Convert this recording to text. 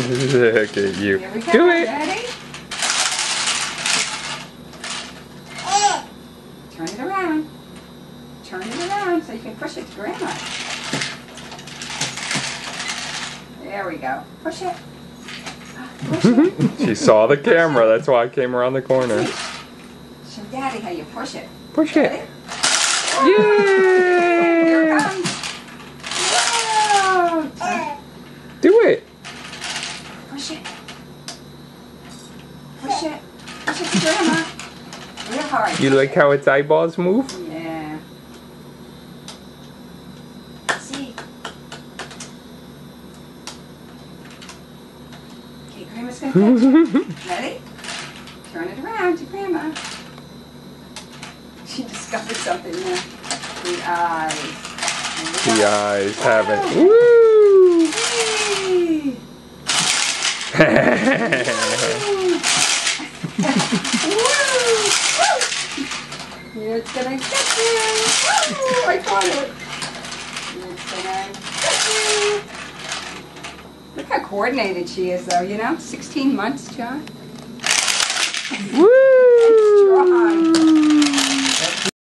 Look at you. Here we go. Do it. Ready? Turn it around. Turn it around so you can push it to Grandma. There we go. Push it. Push it. She saw the camera. That's why I came around the corner. Show Daddy how you push it. Push Ready? it. Here it Yeah. comes. Whoa. Do it. Push it. Push it. Push it to Grandma. Real hard. You like how its eyeballs move? Yeah. See? Okay, Grandma's gonna catch it. Ready? Turn it around to Grandma. She discovered something there. The eyes. The eyes have it. Woo! Hey! Woo! It's gonna get you! Woo! I caught it! It's gonna get you! Look how coordinated she is, though, you know? 16 months, John. Woo! Strong.